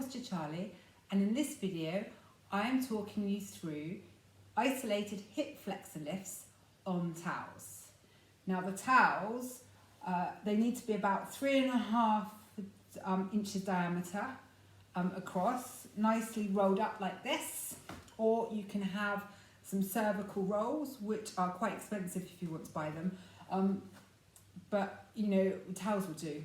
Posture Charlie, and in this video I am talking you through isolated hip flexor lifts on towels. Now the towels, they need to be about 3.5 inches diameter across, nicely rolled up like this, or you can have some cervical rolls, which are quite expensive if you want to buy them, but you know, towels will do,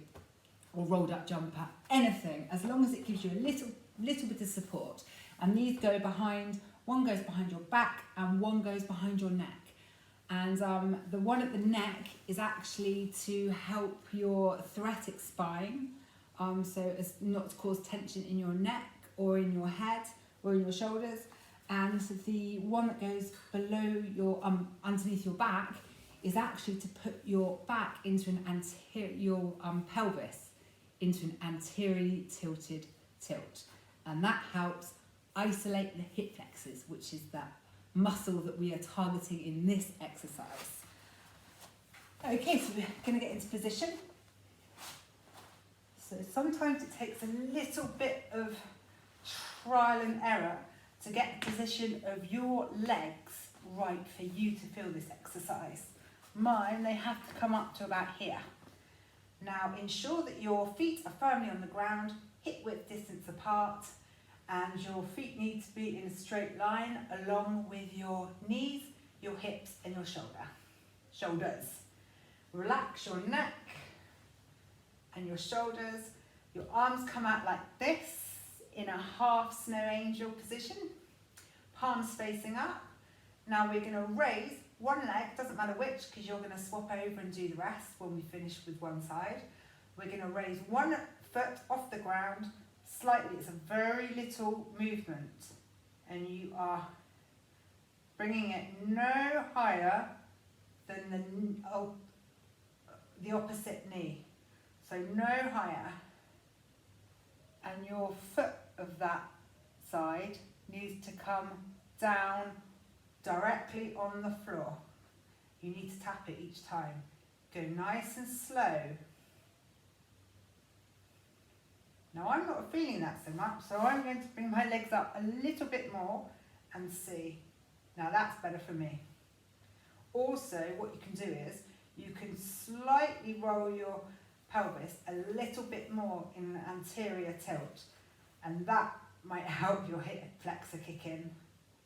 or rolled up jumper, anything, as long as it gives you a little bit of support. And these go behind, one goes behind your back and one goes behind your neck. And the one at the neck is actually to help your thoracic spine, so as not to cause tension in your neck or in your head or in your shoulders. And the one that goes below your, underneath your back, is actually to put your back into an anterior, your pelvis into an anteriorly tilted tilt. And that helps isolate the hip flexors, which is that muscle that we are targeting in this exercise. Okay, so we're going to get into position. So sometimes it takes a little bit of trial and error to get the position of your legs right for you to feel this exercise. Mine, they have to come up to about here. Now ensure that your feet are firmly on the ground, hip width distance apart, and your feet need to be in a straight line along with your knees, your hips and your shoulders. Relax your neck and your shoulders. Your arms come out like this in a half snow angel position, palms facing up. Now we're going to raise one leg, doesn't matter which, because you're going to swap over and do the rest when we finish with one side. We're going to raise one foot off the ground slightly. It's a very little movement, and you are bringing it no higher than the opposite knee. So no higher. And your foot of that side needs to come down directly on the floor. You need to tap it each time. Go nice and slow. Now I'm not feeling that so much, so I'm going to bring my legs up a little bit more and see. Now that's better for me. Also, what you can do is you can slightly roll your pelvis a little bit more in an anterior tilt, and that might help your hip flexor kick in,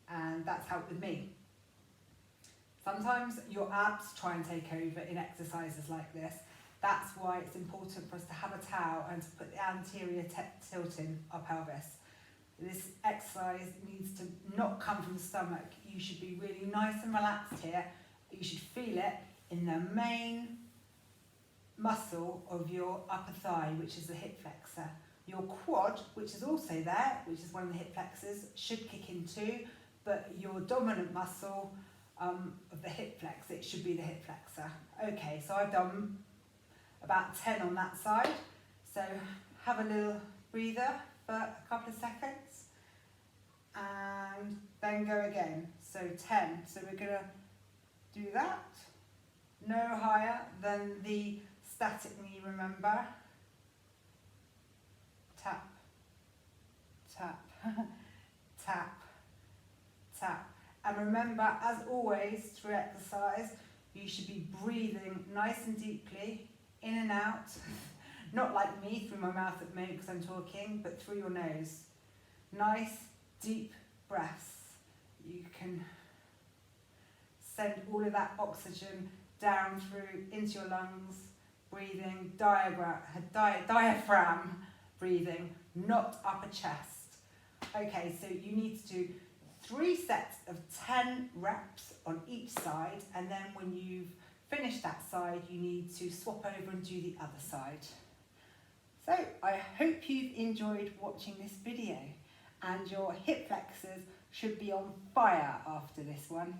and that's helped with me. Sometimes your abs try and take over in exercises like this. That's why it's important for us to have a towel and to put the anterior tilt in our pelvis. This exercise needs to not come from the stomach. You should be really nice and relaxed here. You should feel it in the main muscle of your upper thigh, which is the hip flexor. Your quad, which is also there, which is one of the hip flexors, should kick in too, but your dominant muscle of the hip flexor, it should be the hip flexor. Okay, so I've done about 10 on that side. So have a little breather for a couple of seconds and then go again. So 10. So we're going to do that. No higher than the static knee, remember. Tap, tap, tap, tap. And remember, as always, through exercise, you should be breathing nice and deeply, in and out. Not like me, through my mouth at the moment because I'm talking, but through your nose. Nice, deep breaths. You can send all of that oxygen down through into your lungs, breathing, diaphragm breathing, not upper chest. Okay, so you need to do 3 sets of 10 reps on each side, and then when you've finished that side, you need to swap over and do the other side. So I hope you've enjoyed watching this video, and your hip flexors should be on fire after this one.